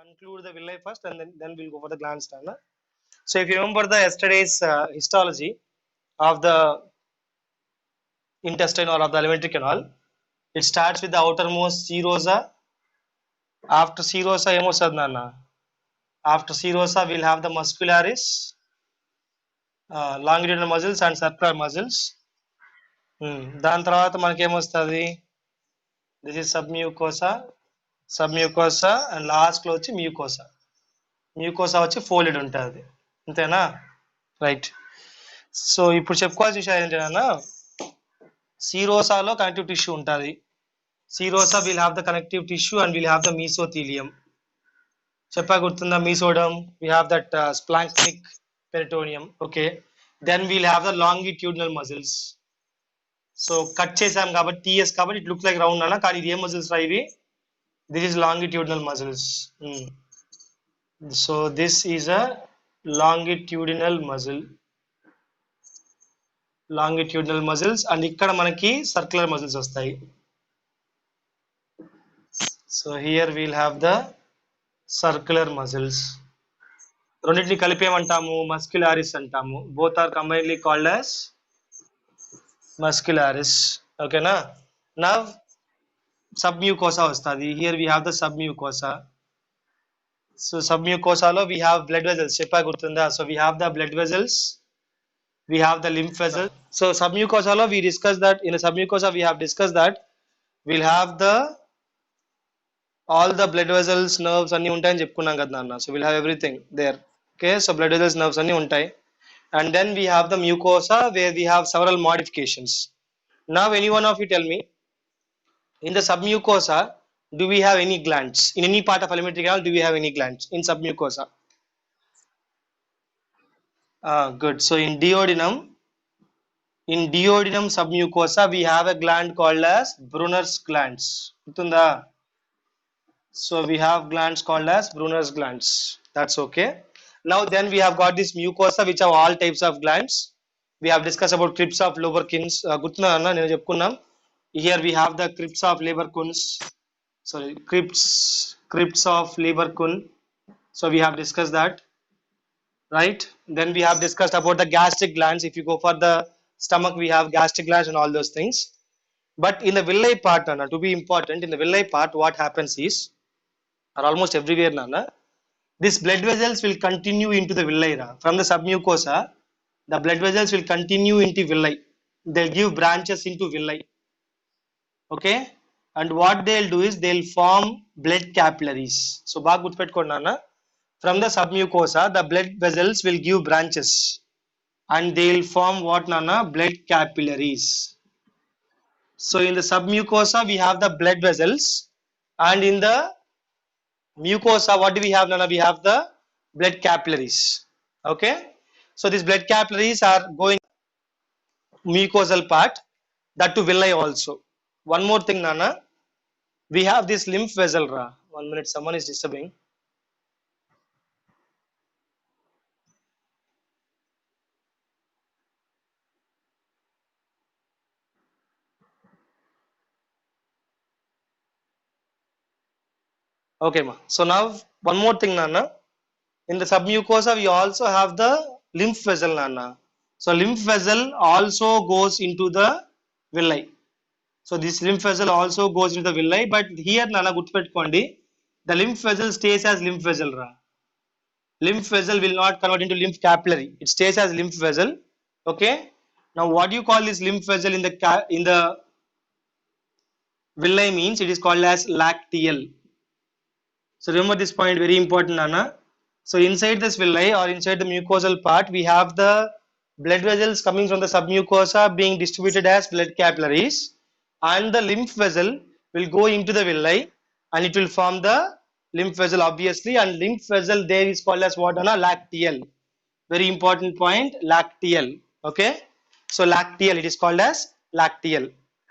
conclude the villi first, and then we'll go for the glands. So if you remember the yesterday's histology of the intestine or of the alimentary canal, it starts with the outermost serosa. After serosa, after serosa, we'll have the muscularis, longitudinal muscles and circular muscles. దాని తర్వాత మనకేమొస్తుంది, this is సబ్మ్యూకోసా and లాస్ట్లో వచ్చి mucosa వచ్చి folded ఉంటుంది, అంతేనా? Right. So ఇప్పుడు చెప్పుకోవాల్సిన విషయం ఏంటంటే, సీరోసాలో కనెక్టివ్ టిష్యూ ఉంటుంది. Serosa will have the connective tissue and will have the mesothelium. చెప్పా గుర్తుందా? Mesoderm, we have that splanchnic peritoneum. Okay, then we'll have the longitudinal muscles. So cut చేసాం కాబట్టి టీఎస్ కాబట్టి ఇట్ లుక్స్ లైక్ రౌండ్ అన్న, కానీ ఇది ఏ muscles రా ఇవి? This is longitudinal muscles. So this is a longitudinal muscles and ఇక్కడ మనకి సర్క్యులర్ మజిల్స్ వస్తాయి. So here we'll have the circular muscles. రెండింటిని కలిపేమంటాము? మస్క్యులారిస్ అంటాము. Both are combinedly called as muscularis. ఓకేనా? నవ్ సబ్మ్యూకోసా వస్తుంది. Here we have the submucosa. So సబ్మ్యూకోసాలో we have blood vessels. చెప్పా గుర్తుందా? So we have the blood vessels, we have the lymph vessels. So సబ్మ్యూకోసాలో we discuss that in submucosa we have discuss that we'll have the all the blood vessels, nerves అన్ని ఉంటాయని చెప్పుకున్నాం కదా నాన్న. So will have everything there. Okay, so blood vessels, nerves అన్ని ఉంటాయి. And then we have the mucosa where we have several modifications. Now any one of you tell me, in the submucosa do we have any glands? In any part of alimentary canal do we have any glands in submucosa? Good. So in duodenum submucosa we have a gland called as Brunner's glands. Guttunda? So we have glands called as Brunner's glands. That's okay. Now then we have got this mucosa which have all types of glands. We have discussed about crypts of Loberkins. Guttuna anna nenu cheppukunnam. Here we have the crypts of Leberkuhns. Sorry, crypts of Leberkuhn. So we have discussed that, right? Then we have discussed about the gastric glands. If you go for the stomach, we have gastric glands and all those things. But in the villi part, Nana, to be important, in the villi part, what happens is, or almost everywhere, Nana, these blood vessels will continue into the villi. From the submucosa, the blood vessels will continue into villi. They'll give branches into villi. Okay, and what they'll do is they'll form blood capillaries. So baga gurtupettukondi nana, from the submucosa the blood vessels will give branches and they'll form what nana? Blood capillaries. So in the submucosa we have the blood vessels, and in the mucosa what do we have nana? We have the blood capillaries. Okay, so these blood capillaries are going mucosal part, that to villi also. One more thing nana, we have this lymph vessel ra. 1 minute, someone is disturbing. Okay ma. So now one more thing nana, in the submucosa we also have the lymph vessel nana. So lymph vessel also goes into the villi. So this lymph vessel also goes into the villi, but here nana gurtupettukondi, the lymph vessel stays as lymph vessel ra. Lymph vessel will not convert into lymph capillary, it stays as lymph vessel. Okay, now what do you call this lymph vessel in the villi? Means it is called as lacteal. So remember this point, very important nana. So inside this villi or inside the mucosal part we have the blood vessels coming from the submucosa being distributed as blood capillaries, and the lymph vessel will go into the villi and it will form the lymph vessel obviously, and lymph vessel there is called as what nana? Lacteal. Very important point, lacteal. Okay, so lacteal, it is called as lacteal.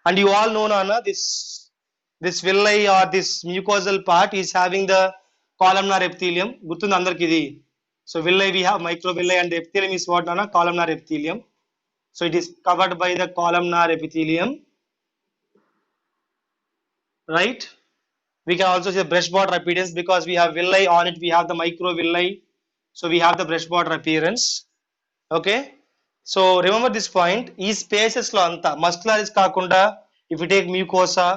And you all know nana, this villi or this mucosal part is having the columnar epithelium. Guttunda andarki idi. So villi we have microvilli and the epithelium is what nana? Columnar epithelium. So it is covered by the columnar epithelium, right? We can also say brush border appearance because we have villi on it, we have the microvilli, so we have the brush border appearance. Okay, so remember this point. ఈ spaces లో అంతా మస్కులరిస్ కాకుండా if you take mucosa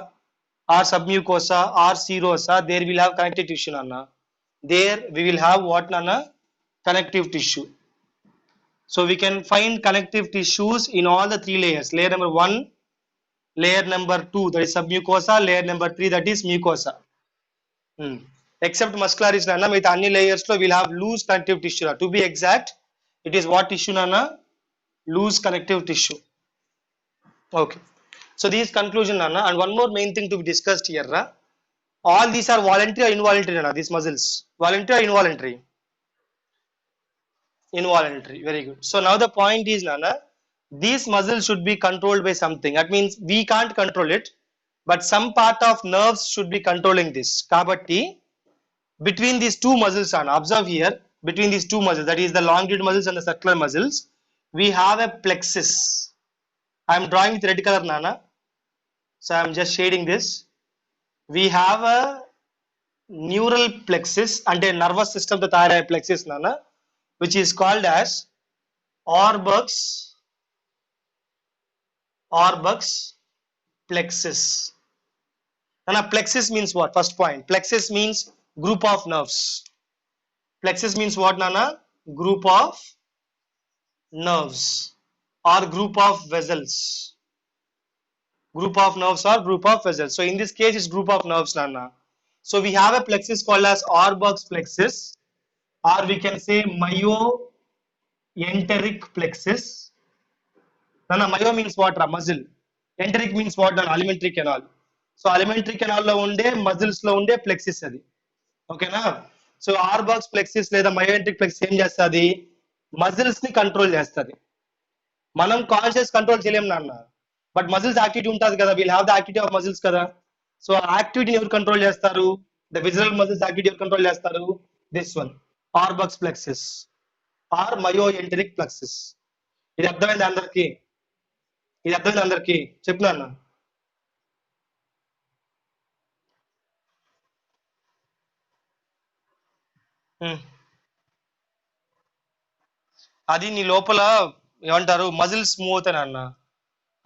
or submucosa or serosa, there will have connective tissue nana. There we will have what nana? Connective tissue. So we can find connective tissues in all the three layers. Layer number 1, layer number 2, that is submucosa, layer number 3, that is mucosa. Except muscularis nana, with any layers lo will have loose connective tissue. To be exact, it is what tissue nana? Loose connective tissue. Okay, so these conclusion nana, and one more main thing to be discussed here. All these are voluntary or involuntary nana? These muscles voluntary or involuntary? Involuntary. Very good. So now the point is nana, these muscles should be controlled by something. That means we can't control it, but some part of nerves should be controlling this. Kabatti between these two muscles nana, observe here, between these two muscles, that is the longitudinal muscles and the circular muscles, we have a plexus. I am drawing with red color nana, so I am just shading this. We have a neural plexus and a nervous system the thyroid plexus nana, which is called as Auerbach's plexus. Nana, plexus means what? First point, plexus means group of nerves. Plexus means what nana? Group of nerves or group of vessels. Group of nerves or group of vessels. So in this case it's group of nerves nana. So we have a plexus called as Auerbach's plexus, or we can say myoenteric plexus. Nana, myo means what? Muscle. Enteric means what? Nana, alimentary canal. So alimentary canal lo unde muscles lo unde plexus adi. Okay na? So Auerbach's plexus లేదా myoenteric plexus ఏం చేస్తుంది? Muscles ని control చేస్తుంది. మనం conscious control చేయలేం నాన్న, but muscles activity ఉంటుంది కదా, will have the activity of muscles కదా. సో యాక్టివిటీని ఎవరు కంట్రోల్ చేస్తారు? ద విజువల్ మజిల్స్ యాక్టివిటీ ఎవరు కంట్రోల్ చేస్తారు? This one, Auerbach's plexus or myoenteric plexus. ఇది అర్థమైంది అందరికి? ఇది అర్థమైంది అందరికి? చెప్పినా అన్న. అది నీ లోపల ఏమంటారు, మజిల్స్ మూవ్ అవుతాయి అన్న,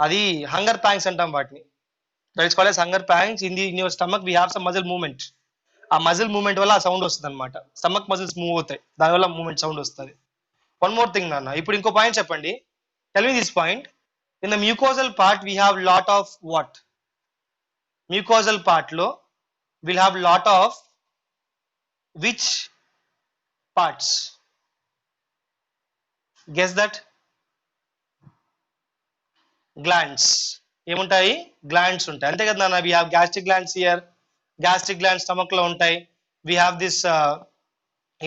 అది హంగర్ ప్యాంగ్స్ అంటాం వాటిని. That is called as hunger pangs. In your stomach we have some muscle movement. ఆ మజిల్ మూవ్మెంట్ వల్ల ఆ సౌండ్ వస్తుంది అనమాట. స్టమక్ మజిల్స్ మూవ్ అవుతాయి, దానివల్ల మూవ్మెంట్ సౌండ్ వస్తుంది. వన్ మోర్ థింగ్ నాన్న, ఇప్పుడు ఇంకో పాయింట్ చెప్పండి. Tell me this point. In the mucosal part we have lot of what? Mucosal part లో will have lot of which parts? Guess that. Glands. ఏముంటాయి? Glands ఉంటాయి, అంతే కదా నాన్న. We have gastric glands here. Gastric glands stomach లో ఉంటాయి. We have this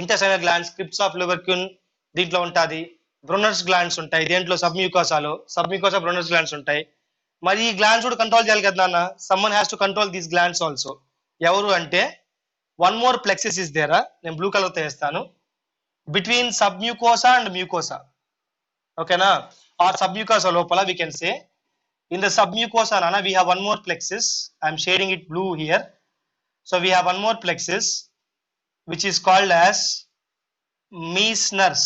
intestinal glands, crypts of Lieberkuhn దీంట్లో ఉంటుంది. బ్రూనర్స్ గ్లాండ్స్ ఉంటాయి దేంట్లో? సబ్మ్యూకోసాలో. సబ్మ్యూకోసా బ్రూనర్స్ గ్లాండ్స్ ఉంటాయి. మరి ఈ గ్లాండ్స్ కూడా కంట్రోల్ చేయాలి కదా నాన్న. Someone has to control these glands also. ఎవరు అంటే, వన్ మోర్ ప్లెక్సెస్ ఇస్ దేరా, నేను బ్లూ కలర్ తో వేస్తాను, బిట్వీన్ సబ్మ్యూకోసా అండ్ మ్యూకోసా. ఓకేనా? ఆర్ సబ్మ్యూకోసా లోపల we can say in the submucosa nana we have one more plexus. I am shading it blue here. So we have one more plexus which is called as Meissner's.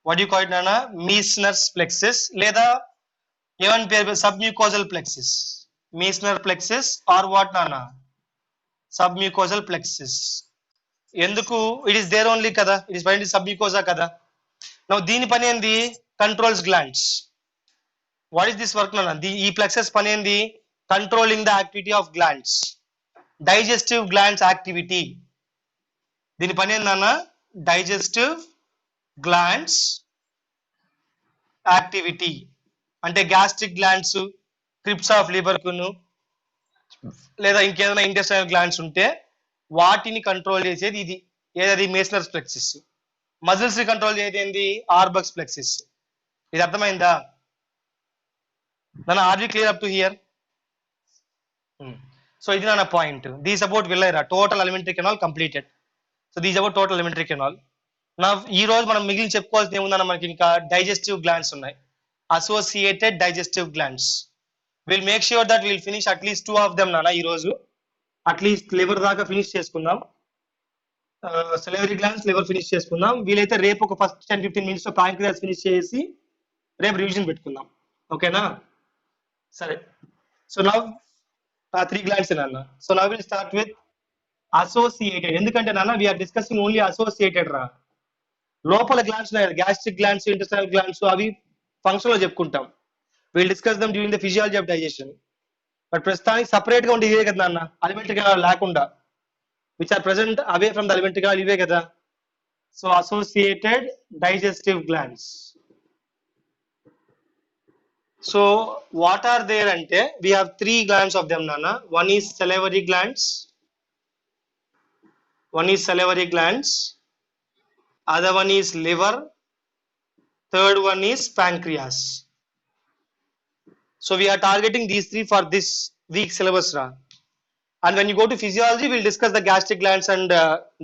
What do you call it nana? Meissner's plexus leda even submucosal plexus. Meissner plexus or what nana? Submucosal plexus. Enduku? It is there only kada, it is found in submucosa kada. Now దీని పని ఏంది? Controls glands. What is this work nana? ఈ plexus పని ఏంది? Controlling the activity of glands, digestive glands activity. దీని పని ఏందన్నా? Digestive glands activity. అంటే గ్యాస్ట్రిక్ గ్లాండ్స్, క్రిప్స్ ఆఫ్ లివర్కును లేదా ఇంకేదైనా ఇంటెస్టైనల్ గ్లాండ్స్ ఉంటే వాటిని కంట్రోల్ చేసేది ఇది. ఏదది? మేస్నర్స్ ప్లెక్సిస్. మజిల్స్ ని కంట్రోల్ చేసేది ఏంది? Auerbach's plexus. ఇది అర్థమైందా నాన్న? Are we clear up to here? So ఇది నా పాయింట్. దీస్ అబౌట్ విల్లైరా, total alimentary canal completed. So these about total alimentary canal. నా ఈ రోజు మనం మిగిలిన చెప్పుకోవాల్సింది ఏముందన్న, మనకి ఇంకా డైజెస్టివ్ గ్లాండ్స్ ఉన్నాయి, associated digestive glands. Will make sure that will finish at least 2 of them నాన్న ఈ రోజు అట్లీస్ట్ లివర్ దాకా ఫినిష్ చేసుకుందాం సెలవరీ గ్లాండ్స్ లివర్ ఫినిష్ చేసుకుందాం వీలైతే రేపు ఒక ఫస్ట్ 10-15 మినిట్స్ లో ప్యాంక్రియాస్ ఫినిష్ చేసి రేపు రివిజన్ పెట్టుకుందాం ఓకేనా సరే సో నౌ 3 గ్లాండ్స్ నాన్న so now will start with associated ఎందుకంటే నాన్న వీఆర్ డిస్కసింగ్ ఓన్లీ అసోసియేటెడ్ రా లోపల glands gastric glands intestinal glands అవి ఫంక్షన్ లో చెప్పుకుంటాం will discuss them during the physiology of digestion but ప్రస్తుతానికి సపరేట్ గా ఉండి ఇవే కదా నాన్న అలిమెంటరీ లేకుండా విచ్ ఆర్ ప్రెసెంట్ అవే ఫ్రమ్ ద అలిమెంటరీ ఇవే కదా so associated digestive glands so what are there అంటే we have 3 glands of them nana one is salivary glands other one is liver third one is pancreas so we are targeting these 3 for this week syllabus ra and when you go to physiology we'll discuss the gastric glands and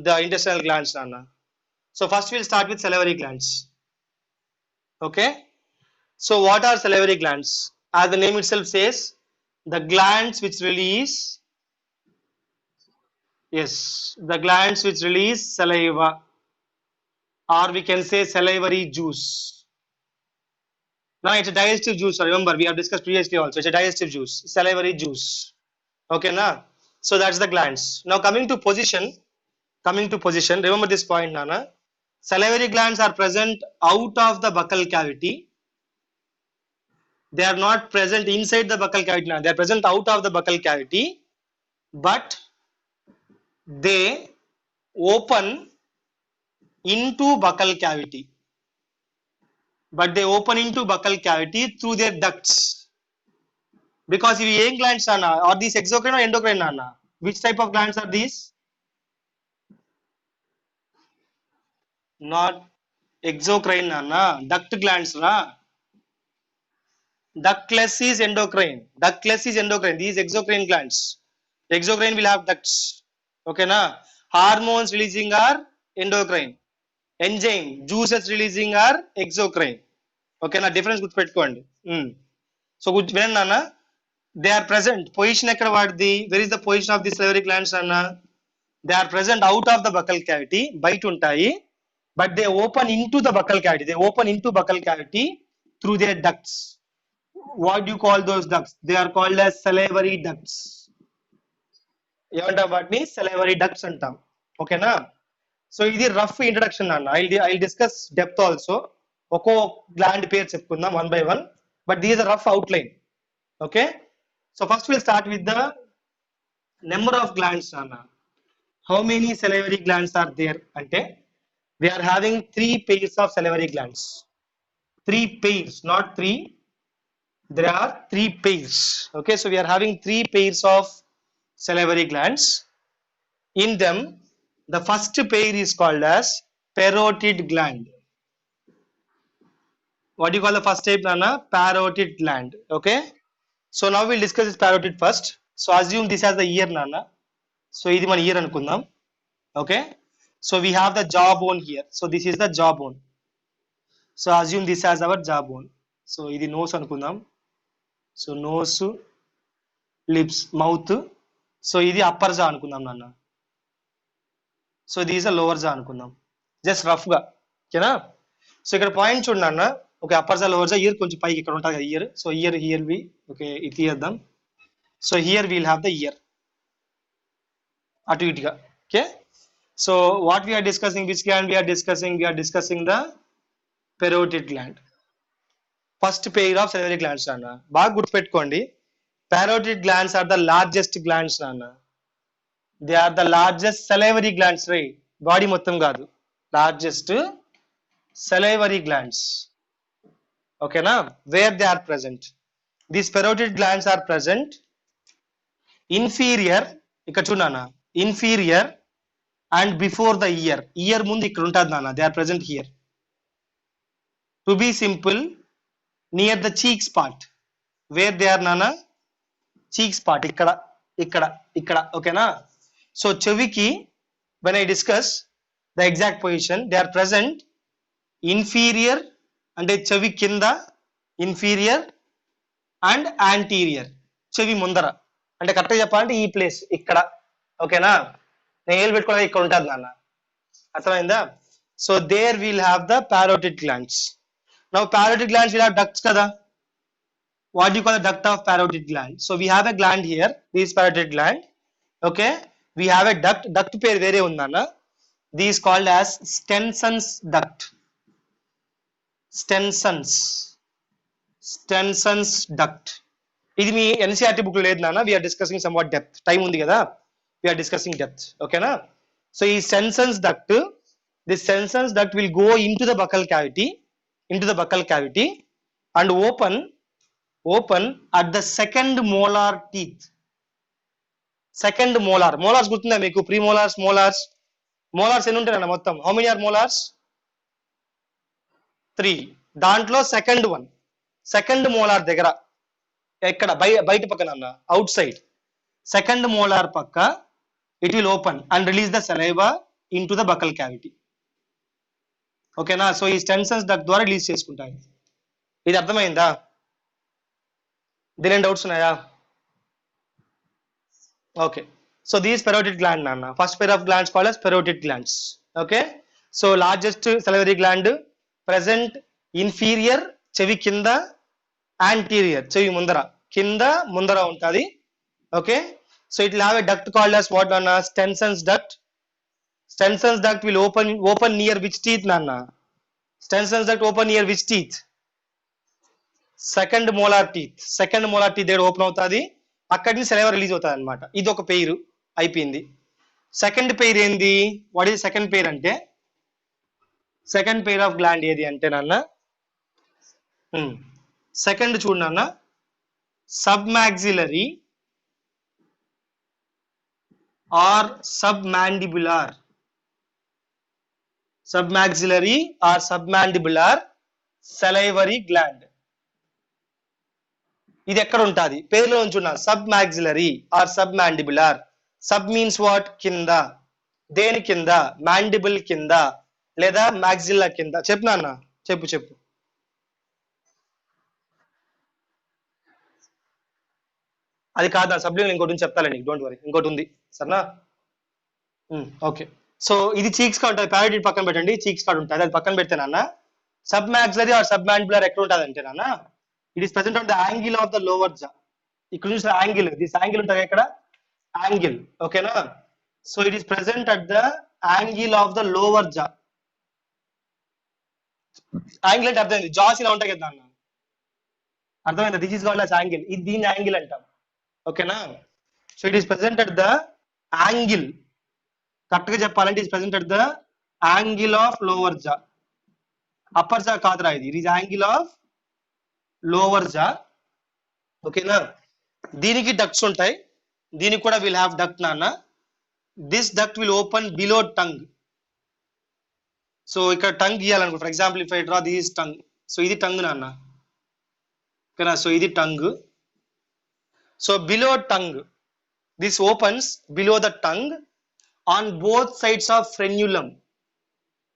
the intestinal glands nana so first we'll start with salivary glands okay so what are salivary glands as the name itself says the glands which release yes the glands which release saliva or we can say salivary juice now it's a digestive juice remember we have discussed previously also it's a digestive juice salivary juice okay na so that's the glands now coming to position remember this point nana salivary glands are present out of the buccal cavity they are not present inside the buccal cavity now they are present out of the buccal cavity but they open into buccal cavity through their ducts because if you glands are these exocrine or endocrine nana which type of glands are these not exocrine nana duct glands ra ductless is endocrine these exocrine glands exocrine will have ducts okay na hormones releasing are endocrine enzyme juices releasing are exocrine okay na difference good pettukondi so good when nana they are present position ekkada vaaddi where is the position of the salivary glands nana they are present out of the buccal cavity bite untayi but they open into the buccal cavity through their ducts what do you call those ducts they are called as salivary ducts ఏమంటాం వాటిని salivary ducts అంటాం ఓకేనా so ఇది rough introduction అన్న I discuss depth also ఒక్కో gland పేరు చెప్పుకుందాం one by one but these are rough outline okay so first will start with the number of glands అన్న how many salivary glands are there అంటే we are having 3 pairs of salivary glands 3 pairs not 3 there are 3 pairs okay so we are having 3 pairs of salivary glands in them the first pair is called as parotid gland what do you call the first type nana parotid gland okay so now we'll discuss this parotid first so assume this as the ear nana so idi man ear anukundam okay so we have the jawbone here so this is the jawbone so assume this as our jawbone so idi nose anukundam so nose lips mouth so ఇది upper జా అనుకుందాం నాన్న so these ఆ lower జా అనుకుందాం just rough గా ఓకేనా so ఇక్కడ పాయింట్ చూడండి నాన్న okay upper jaw lower jaw ear కొంచెం పైకి ఇక్కడ ఉంటుంది కదా ear so ear here we okay ఇది తీద్దాం so here will have the ear అటు ఇటుగా okay so what we are discussing which gland we are discussing the parotid gland first pair of salivary glands నాన్న బాగా గుర్తుపెట్టుకోండి parotid glands are the largest glands nana they are the largest salivary glands right body mottham gaadu largest salivary glands okay na where they are present these parotid glands are present inferior ikkada chudana inferior and before the ear mundu ikkada untadi nana they are present here to be simple near the cheeks part where they are nana cheeks part ikkada okay na so cheviki when I discuss the exact position they are present inferior ante chevi kinda inferior and anterior, చెవి ముందర. అంటే కరెక్ట్గా చెప్పాలంటే ఈ place ఇక్కడ. ఓకేనా, నేను ఏలు పెట్టుకోవాలి ఇక్కడ ఉంటుంది నాన్న, అర్థమైందా? So there will have the parotid glands. Now parotid glands will have ducts kada. What do you call the duct of parotid gland? So we have a gland here, this parotid gland. Okay, we have a duct. Duct పేరు వేరే ఉందన్న. This is called as Stenson's duct. Stenson's duct. ఇది మీ NCERT book లేదు నాన్న. We are discussing somewhat depth, time ఉంది కదా, we are discussing depth. ఓకేనా, so ఈ Stenson's duct, this Stenson's duct will go into the buccal cavity, and open at the second molar teeth. Second molar, molars గుర్తుందా మీకు? Premolars, molars ఎన్ని ఉంటాయి అన్న మొత్తం? How many are molars? 3. దాంట్లో second molar దగ్గర, ఎక్కడ? బయట పక్కన అన్న, అవుట్ సైడ్ సెకండ్ మోలార్ పక్క, it will open and release the saliva into the buccal cavity. ఓకేనా, సో ఈ Stenson's duct ద్వారా రిలీజ్ చేసుకుంటాయి. ఇది అర్థమైందా? దీని డౌట్స్ ఉన్నాయా? Okay, so these parotid gland nana, first pair of glands called as parotid glands. Okay, so largest salivary gland present inferior, చెవి కింద, anterior, చెవి ముందర, కింద ముందర ఉంటది. Okay, so it will have a duct called as what nana? Stenson's duct. Stenson's duct will open near which teeth nana? Stenson's duct open near which teeth? Second molar teeth దగ్గర open అవుతుంది, అక్కడి నుంచి saliva release అవుతుంది అనమాట. ఇది ఒక pair అయిపోయింది. Second pair ఏంది? వాట్ ఈస్ సెకండ్ పెయిర్ అంటే, సెకండ్ పెయిర్ ఆఫ్ గ్లాండ్ ఏది అంటే నాన్న, సెకండ్ చూడు నాన్న, submaxillary or submandibular salivary gland. ఇది ఎక్కడ ఉంటుంది? పేరులో ఉంచున్నా, submaxillary or submandibular. Sub means what? కింద. దేని కింద? మాండిబుల్ కింద లేదా మాక్సిల్లా కింద. చెప్పు నాన్న, చెప్పు. అది కాదా సబ్లింగ్, ఇంకోటి ఉంది చెప్తానండి, డోంట్ వరీ, ఇంకోటి ఉంది సరేనా. ఓకే, సో ఇది చీక్స్ కార్డ్ ఉంటుంది, ప్యారడిడ్ పక్కన పెట్టండి, చీక్స్ కార్డ్ ఉంటుంది, అది పక్కన పెడితే నాన్న సబ్మాక్సిలరీ ఆర్ సబ్మాండిబులార్ ఎక్కడ ఉంటుంది అంటే నాన్న, it is present on the angle of the lower జా. ఇక్కడ నుంచి యాంగిల్, దిస్ యాంగిల్ ఉంటుంది ఇక్కడ, యాంగిల్. ఓకేనా, so it is present at the angle of the lower జా. యాంగిల్ అంటే అర్థమైంది, జాస్ ఇలా ఉంటాయి కదా అన్న, అర్థమైందా? This is called as angle, ఇది దీని యాంగిల్ అంటాం. ఓకేనా, so it is present at the angle, correct గా చెప్పాలంటే it is present at the angle of lower జా. అప్పర్ జా కాదురా ఇది, it is angle of lower jaw. ఓకేనా, దీనికి డక్ట్స్ ఉంటాయి, దీనికి కూడా విల్ హ్యావ్ డక్ట్ నాన్న. This duct will open below tongue. So ఇక్కడ టంగ్ గీయాలనుకో, for example if I draw this tongue, so ఇది టంగ్ నాన్న. ఓకేనా, సో ఇది tongue. So below tongue, this opens below the tongue on both sides of frenulum.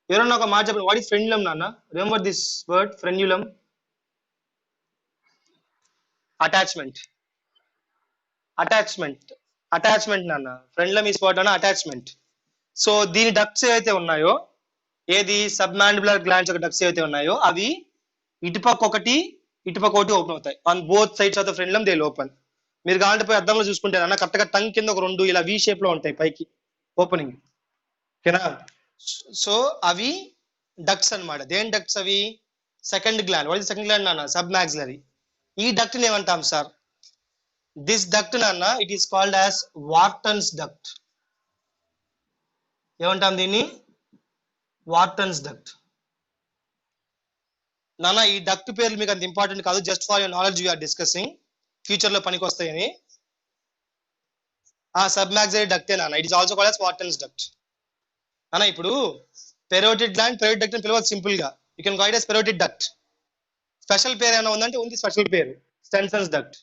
ఎవరన్నా ఒక మాట చెప్పండి, వాట్ ఇస్ ఫ్రెన్యులమ్ నాన్న? Remember this word, frenulum. Attachment నాన్న. ఫ్రెన్యులమ్ ఈస్ వాట్ అన్న? అటాచ్మెంట్. సో దీని డక్ట్స్ ఏవైతే ఉన్నాయో, ఏది సబ్మాండిబులర్ గ్లాండ్స్ యొక్క డక్ట్స్ ఏవైతే ఉన్నాయో, అవి ఇటుపక్క ఒకటి ఓపెన్ అవుతాయి. On both sides of the frenulum they will open. మీరు కావాలంటే పోయి అద్దంలో చూసుకుంటే అన్న, కరెక్ట్ గా టంగ్ కింద ఒక రెండు ఇలా వి షేప్ లో ఉంటాయి పైకి ఓపెనింగ్. ఓకేనా, సో అవి డక్ట్స్ అన్నమాట. దేని డక్ట్స్ అవి? Second gland. What is second gland నాన్న? సబ్మాక్సిలరీ. ఈ డక్ట్ ని ఏమంటాం సార్? దిస్ డక్ట్ నాన్న, it is called as Wharton's duct. ఏమంటాం దీన్ని? Wharton's duct. నాన్న ఈ డక్ట్ పేర్లు మీకు అంత ఇంపార్టెంట్ కాదు, just for your knowledge we are discussing, future లో పనికి వస్తాయని. సబ్మాక్సిలరీ డక్టే నాన్న, it is also called as Wharton's duct. అన్న ఇప్పుడు పెరోటిడ్ గ్లాండ్, పెరోటిడ్ డక్ట్ అని పిలవచ్చు సింపుల్ గా, you can guide as parotid duct. Special పేరు ఏమైనా ఉందంటే ఉంది, స్పెషల్ పేరు స్టెన్సన్స్ డక్ట్.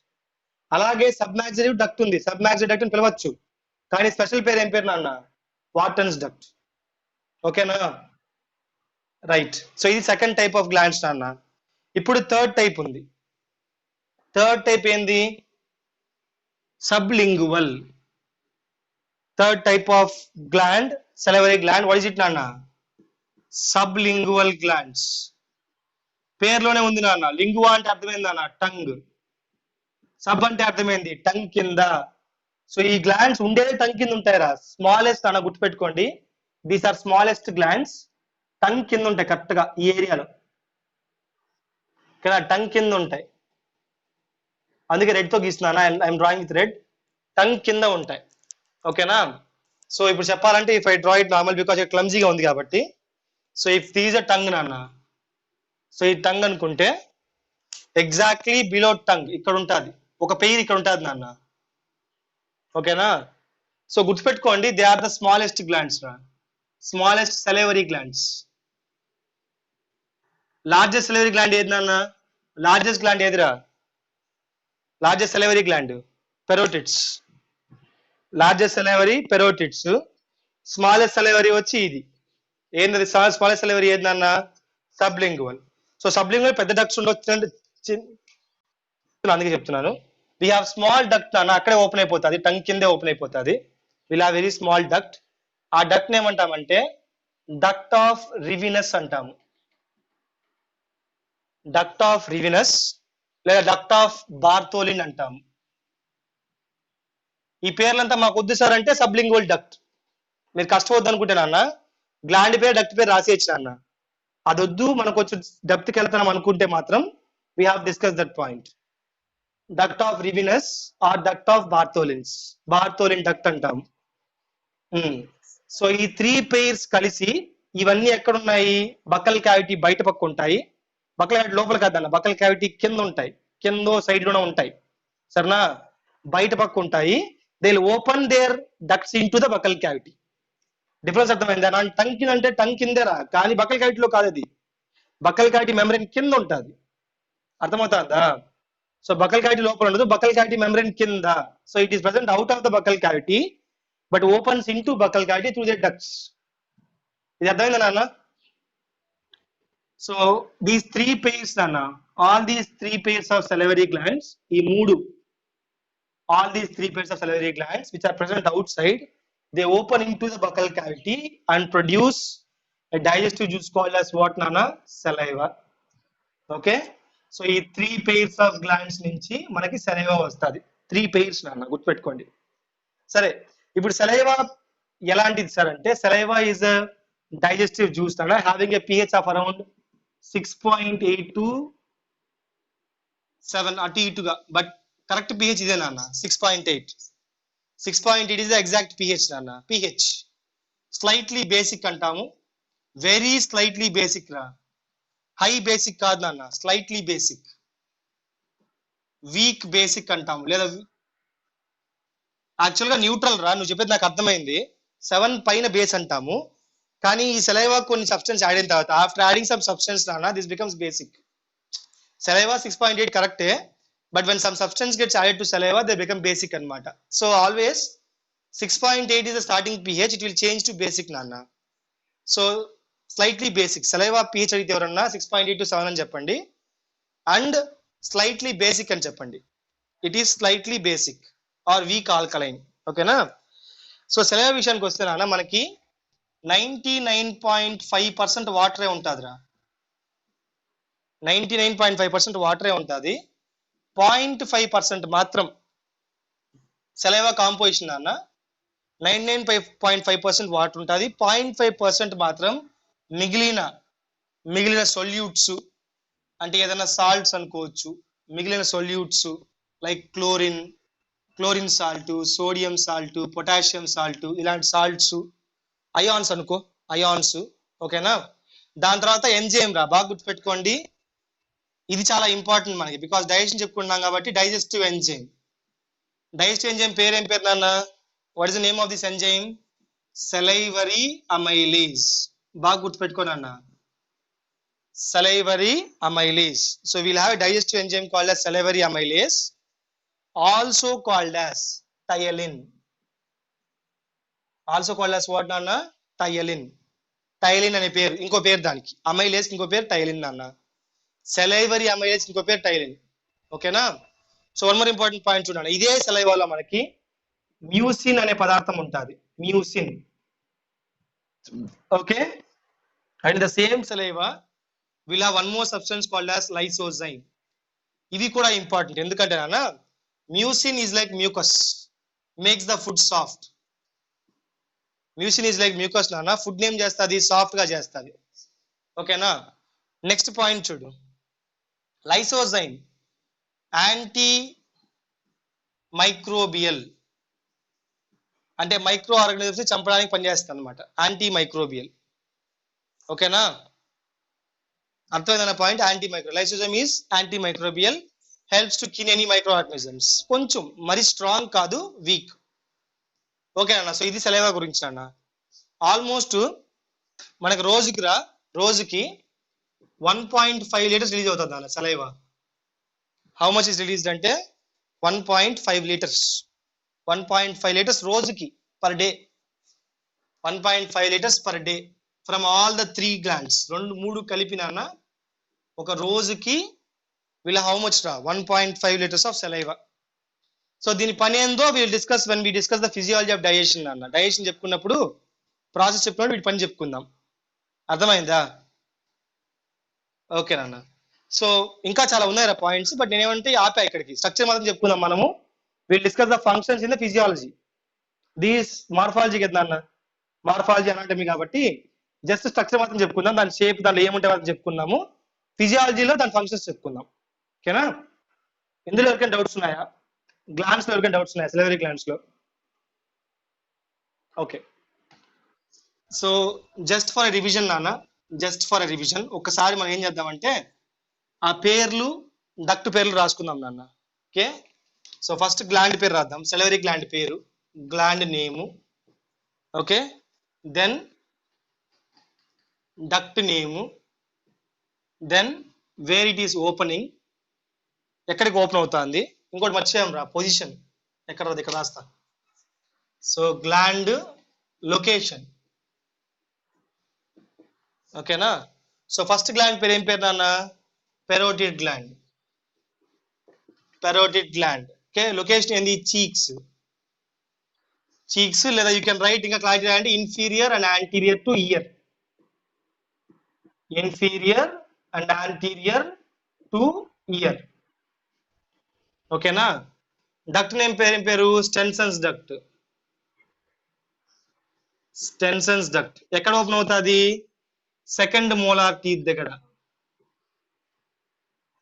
అలాగే సబ్మాక్సిలరీ డక్ట్ ఉంది, సబ్మాక్సిలరీ డక్ట్ అని పిలవచ్చు, కానీ స్పెషల్ పేరు ఏం పేరు నాన్న? Wharton's duct. ఓకేనా, రైట్. సో ఇది సెకండ్ టైప్ ఆఫ్ గ్లాండ్స్ నాన్న. ఇప్పుడు థర్డ్ టైప్ ఉంది. థర్డ్ టైప్ ఏంది? Sublingual. Third type of gland, salivary gland. What is it నాన్న? Sublingual glands. పేర్లోనే ఉంది నాన్న. లింగువా అంటే అర్థమైంది నాన్న, టంగ్. సబ్ అంటే అర్థమైంది, టంగ్ కింద. సో ఈ గ్లాండ్స్ ఉండేది టంగ్ కింద ఉంటాయిరా. స్మాలెస్ట్ అన్న గుర్తుపెట్టుకోండి, these are smallest glands. Tongue కింద ఉంటాయి కరెక్ట్ గా ఈ ఏరియాలో, కదా, టంగ్ కింద ఉంటాయి. అందుకే రెడ్ తో గీస్తున్నాను, I'm drawing with red. Tongue కింద ఉంటాయి. ఓకేనా? సో ఇప్పుడు చెప్పాలంటే if I draw it normal, because క్లమ్జీగా ఉంది కాబట్టి. So if these a tongue నాన్న, సో ఈ టంగ్ అనుకుంటే ఎగ్జాక్ట్లీ బిలో టంగ్ ఇక్కడ ఉంటుంది ఒక పెయిర్, ఇక్కడ ఉంటుంది నాన్న. ఓకేనా? సో గుర్తుపెట్టుకోండి, they are the smallest glands రా, smallest salivary glands. Largest salivary gland ఏది నాన్న? లార్జెస్ట్ గ్లాండ్ ఏదిరా? Largest salivary gland parotids. Largest salivary parotids. Smallest salivary వచ్చి ఇది ఏంటది? స్మాలెస్ట్ సెలవరీ ఏది నాన్న? సబ్లింగువల్. సో సబ్లింగువల్ పెద్ద డక్ట్స్ ఉండొచ్చు, అందుకే చెప్తున్నాను. వి హావ్ స్మాల్ డక్ట్ నాన్న, అక్కడే ఓపెన్ అయిపోతుంది, టంగ్ కిందే ఓపెన్ అయిపోతుంది. Will have very small duct. ఆ డక్ట్ ఏమంటామంటే డక్ట్ ఆఫ్ రివినస్ అంటాము. డక్ట్ ఆఫ్ రివినస్ లేదా డక్ట్ ఆఫ్ బార్తోలిన్ అంటాము. ఈ పేర్లంతా మాకు వద్దు సార్ అంటే సబ్లింగువల్ డక్ట్. మీరు కష్టపోద్దు అనుకుంటే నాన్న, గ్లాండ్ పేరు డక్ట్ పేరు రాసేయచ్చు నాన్న. అదొద్దు, మనకు వచ్చి డెప్త్కి వెళ్తున్నాం అనుకుంటే మాత్రం we have discuss that point. Duct of Rivinus or duct of Bartholin's, Bartholin duct అంటాం. సో ఈ 3 పెయిర్స్ కలిసి ఇవన్నీ ఎక్కడ ఉన్నాయి? బకల్ క్యావిటీ బయట పక్క ఉంటాయి. బకల్ క్యావిటీ లోపల కాదన్న, బకల్ క్యావిటీ కింద ఉంటాయి, కింద సైడ్ లోనే ఉంటాయి, సరేనా? బయట పక్క ఉంటాయి. They will open there ducts in to the buccal cavity. Difference అర్థమైందా? టంగ్ కింద అంటే టంగ్ కిందేరా, కానీ బకల్ క్యావిటీలో కాదు అది. బకల్ క్యావిటీ మెంబ్రెయిన్ కింద ఉంటుంది, అర్థమవుతుందా? సో బకల్ క్యావిటీ లోపల ఉండదు, బకల్ క్యావిటీ మెంబ్రెయిన్ కింద. So it is present out of the buccal cavity but opens in to buckle cavity through the ducts. ఇది అర్థమైందా నాన్న? సో దీస్ 3 పెయిర్స్ నాన్న, all these 3 pairs of salivary glands, ఈ మూడు, all these 3 pairs of salivary glands which are present outside, they open into the buccal cavity and produce a digestive juice called as what nana? Saliva. Okay, so ఈ 3 pairs of glands నుంచి మనకి saliva వస్తది. 3 pairs నాన్న గుర్తుపెట్టుకోండి. సరే, ఇప్పుడు saliva ఎలాంటిది sir అంటే, saliva is a digestive juice నాన్న, having a pH of around 6.8 to 7 అటు ఇటుగా, బట్ కరెక్ట్ pH ఇదే నాన్న, 6.8. 6.8 is the exact pH నాన్న. pH స్లైట్లీ బేసిక్ అంటాము, వెరీ స్లైట్లీ బేసిక్ రా, హై బేసిక్ కాదు నాన్న, స్లైట్లీ బేసిక్. వీక్ బేసిక్ అంటాము, లేదా యాక్చువల్ గా న్యూట్రల్ రా, నువ్వు చెప్పేది నాకు అర్థమైంది. 7 పైన బేస్ అంటాము, కానీ ఈ సెలైవా కొన్ని సబ్స్టెన్స్ యాడ్ అయిన తర్వాత, ఆఫ్టర్ యాడింగ్ సమ్ సబ్స్టెన్స్ నాన్న, దిస్ బికమ్స్ బేసిక్. సెలైవా 6.8 కరెక్టే, but when some substance gets added to saliva, they become basic anamata. So always 6.8 is the starting pH, it will change to basic nana. So slightly basic saliva pH adite evaranna 6.8 to 7 ani cheppandi, and slightly basic ani cheppandi. It is slightly basic or weak alkaline. Okay na? So saliva vishayaniki vaste nana, manaki 99.5% water untadra, 99.5% water untadi, 0.5% మాత్రం saliva composition అన్న. 99.5% water ఉంటుంది, 0.5% మాత్రం మిగిలిన solutes, అంటే ఏదైనా salts అనుకోవచ్చు, మిగిలిన solutes like chlorine salt, sodium salt, potassium salt, ఇలాంటి సాల్ట్స్, అయాన్స్ అనుకో, అయాన్స్. ఓకేనా? దాని తర్వాత ఎంజైమ్ రా, బాగా గుర్తుపెట్టుకోండి, ఇది చాలా ఇంపార్టెంట్ మనకి, బికాస్ డైజెషన్ చెప్పుకున్నాం కాబట్టి. డైజెస్టివ్ ఎంజైమ్, డైజెస్టివ్ ఎంజైమ్ పేరు ఏం పేరు నాన్న? What is the name of this enzyme? Salivary amylase. బాగా గుర్తుపెట్టుకోండి అన్న, salivary amylase. So will have digestive enzyme called as salivary amylase, also called as టైలిన్. Also called as what నాన్న? టైలిన్. టైలిన్ అనే పేరు, ఇంకో పేరు దానికి. అమైలేజ్ ఇంకో పేరు టైలిన్ నాన్న. సెలైవరీ అమైలేజ్ ఇంకో పేరు టైలిన్. ఓకేనా? So one more important point చూడండి, ఇదే సలైవాలో మనకి మ్యూసిన్ అనే పదార్థం ఉంటుంది, mucin. Okay, and the same saliva will have one more substance called as lysozyme. ఇవి కూడా ఇంపార్టెంట్, ఎందుకంటే నాన్న mucin is like mucus, makes the food soft. Mucin is like mucus నాన్న, ఫుడ్ ఏం చేస్తుంది, సాఫ్ట్ గా చేస్తుంది. ఓకేనా. నెక్స్ట్ పాయింట్ చూడు, లైసోజైమ్ యాంటీ మైక్రోబియల్, అంటే మైక్రో ఆర్గానిజమ్స్ చంపడానికి పనిచేస్తుంది అనమాట, యాంటీ మైక్రోబియల్. ఓకేనా, అర్థమైందన్న point. Anti micro, lysozyme is anti microbial, helps to kill any micro organisms. కొంచెం మరి స్ట్రాంగ్ కాదు, వీక్. ఓకే అన్న. సో ఇది సలైవా గురించి అన్న. ఆల్మోస్ట్ మనకు రోజుకి 1.5 లీటర్స్ రిలీజ్ అవుతుంది అన్న saliva. How much is released అంటే 1.5 లీటర్స్. 1.5 లీటర్స్ రోజుకి, per day. 1.5 litres per day from all the 3 glands. 2-3 కలిపినాన ఒక రోజుకి వీళ్ళ హౌ మచ్ రా 1.5 లీటర్స్ ఆఫ్ సలైవా. సో దీని పని ఏందో will discuss when we discuss the physiology of digestion అన్న. డైజెషన్ చెప్పుకున్నప్పుడు, ప్రాసెస్ చెప్పినప్పుడు వీటి పని చెప్పుకుందాం. అర్థమైందా? ఓకే నాన్న. సో ఇంకా చాలా ఉన్నాయిరా పాయింట్స్, బట్ నేనేమంటే ఆపా ఇక్కడికి. స్ట్రక్చర్ మాత్రం చెప్పుకుందాం మనము. Will discuss the functions in the physiology. These morphology కదా నాన్న, మార్ఫాలజీ అనాటమీ కాబట్టి జస్ట్ స్ట్రక్చర్ మాత్రం చెప్పుకుందాం, దాని షేప్ దాంట్లో ఏముంటాయి మాత్రం చెప్పుకున్నాము. ఫిజియాలజీలో దాని ఫంక్షన్స్ చెప్పుకుందాం. ఓకేనా. ఇందులో ఎవరికైనా డౌట్స్ ఉన్నాయా? గ్లాండ్స్ లో ఎవరికైనా డౌట్స్ ఉన్నాయా, సెలవరీ గ్లాండ్స్ లో? Okay. So just for a revision నాన్న, జస్ట్ ఫర్ ఎ రివిజన్ ఒక్కసారి మనం ఏం చేద్దామంటే ఆ పేర్లు, డక్ట్ పేర్లు రాసుకుందాం నాన్న. ఓకే. సో ఫస్ట్ గ్లాండ్ పేరు రాద్దాం, సెలవరీ గ్లాండ్ పేరు, gland name. Okay, then duct name, then where it is opening, ఎక్కడికి ఓపెన్ అవుతుంది. ఇంకోటి మర్చిపోయాం రా, పొజిషన్ ఎక్కడ, ఇక్కడ రాస్తా. So gland location. ఓకేనా. సో ఫస్ట్ గ్లాండ్ పేరు ఏం పేరు నాన్న? Parotid gland. Parotid gland. Okay, location ఏంది? చీక్స్. చీక్స్, లేదా యూ కెన్ రైట్ ఇంకా క్లారిటీ అంటే inferior and anterior to ear. Inferior and anterior to ear. ఓకేనా. డక్ట్ నేమ్ పేరు ఏం పేరు? Stensen's duct. స్టెన్సన్స్ డక్ట్ ఎక్కడ ఓపెన్ అవుతుంది? సెకండ్ మోలార్ టీత్ దగ్గర.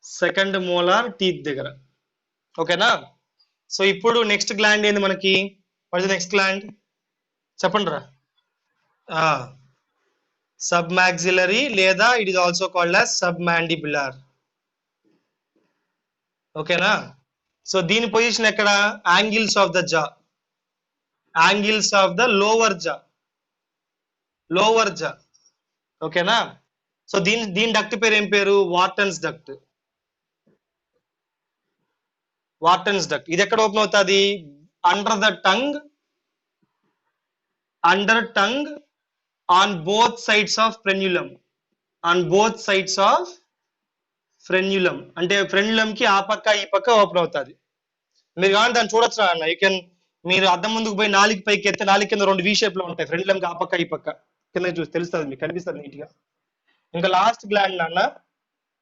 సెకండ్ మోలార్ టీత్ దగ్గర. ఓకేనా. సో ఇప్పుడు నెక్స్ట్ గ్లాండ్ ఏంది మనకి? What is next gland? చెప్పండి రా. సబ్ మాక్సిలరీ, లేదా it is also called as submandibular. ఓకేనా. సో దీని పొజిషన్ ఎక్కడ? Angles of the jaw, angles of the lower jaw, lower jaw. ఓకేనా. సో దీని డక్ట్ పేరు ఏం పేరు? Wharton's duct. Wharton's duct. ఇది ఎక్కడ ఓపెన్ అవుతుంది? Under the tongue, under tongue, on both sides of frenulum. On both sides of frenulum అంటే frenulum కి ఆ పక్క ఈ పక్క ఓపెన్ అవుతుంది. మీరు కానీ దాన్ని చూడొచ్చు అన్న. యూ కెన్, మీరు అద్దం ముందుకు పోయి నాలుగు పైకి ఎత్తే నాలుగు కింద 2 వి షేప్ లో ఉంటాయి ఫ్రెన్యులం కి ఆ పక్క ఈ పక్క. కింద చూసి తెలుస్తుంది మీకు, కనిపిస్తుంది నీట్ గా. ఇంకా లాస్ట్ గ్లాండ్ నాన్న,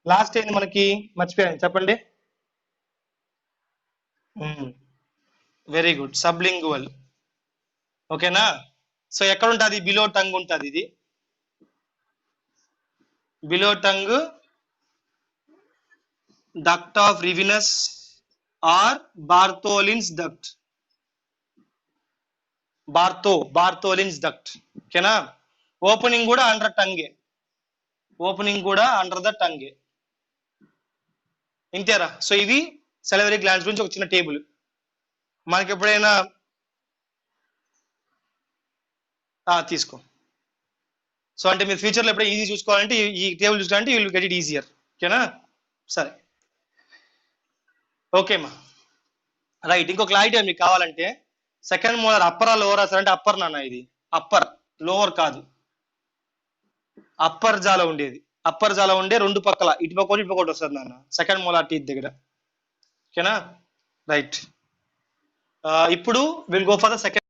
లాస్ట్ ఏంది మనకి? మర్చిపోయాను, చెప్పండి. Very good, sublingual. ఓకేనా. సో ఎక్కడ ఉంటుంది? బిలో టంగ్ ఉంటుంది. ఇది below tongue, duct of Rivinus or Bartholin's duct. Bartholin's duct. ఓకేనా. ఓపెనింగ్ కూడా అండర్ టంగే, ఓపెనింగ్ కూడా అండర్ ద టంగే. ఇంతేరా. సో ఇవి సెలవరీ గ్లాండ్స్ గురించి ఒక చిన్న టేబుల్. మనకి ఎప్పుడైనా తీసుకో. సో అంటే మీరు ఫ్యూచర్లో ఎప్పుడైనా ఈజీ చూసుకోవాలంటే ఈ టేబుల్ చూసుకోవాలంటే you will get it easier. ఓకేనా. సరే, ఓకేమ్మా, రైట్. ఇంకో క్లారిటీ మీకు కావాలంటే సెకండ్ మోలార్ అప్పరా లోవరా సార్ అంటే అప్పర్ నాన్న. ఇది అప్పర్, లోవర్ కాదు. అప్పర్ జాలో ఉండేది, అప్పర్ జాలో ఉండే 2 పక్కల ఇటు పక్క ఇటు పక్క వస్తుంది నాన్న, సెకండ్ మోలార్ టీత్ దగ్గర. ఓకేనా. రైట్. ఇప్పుడు will go for the second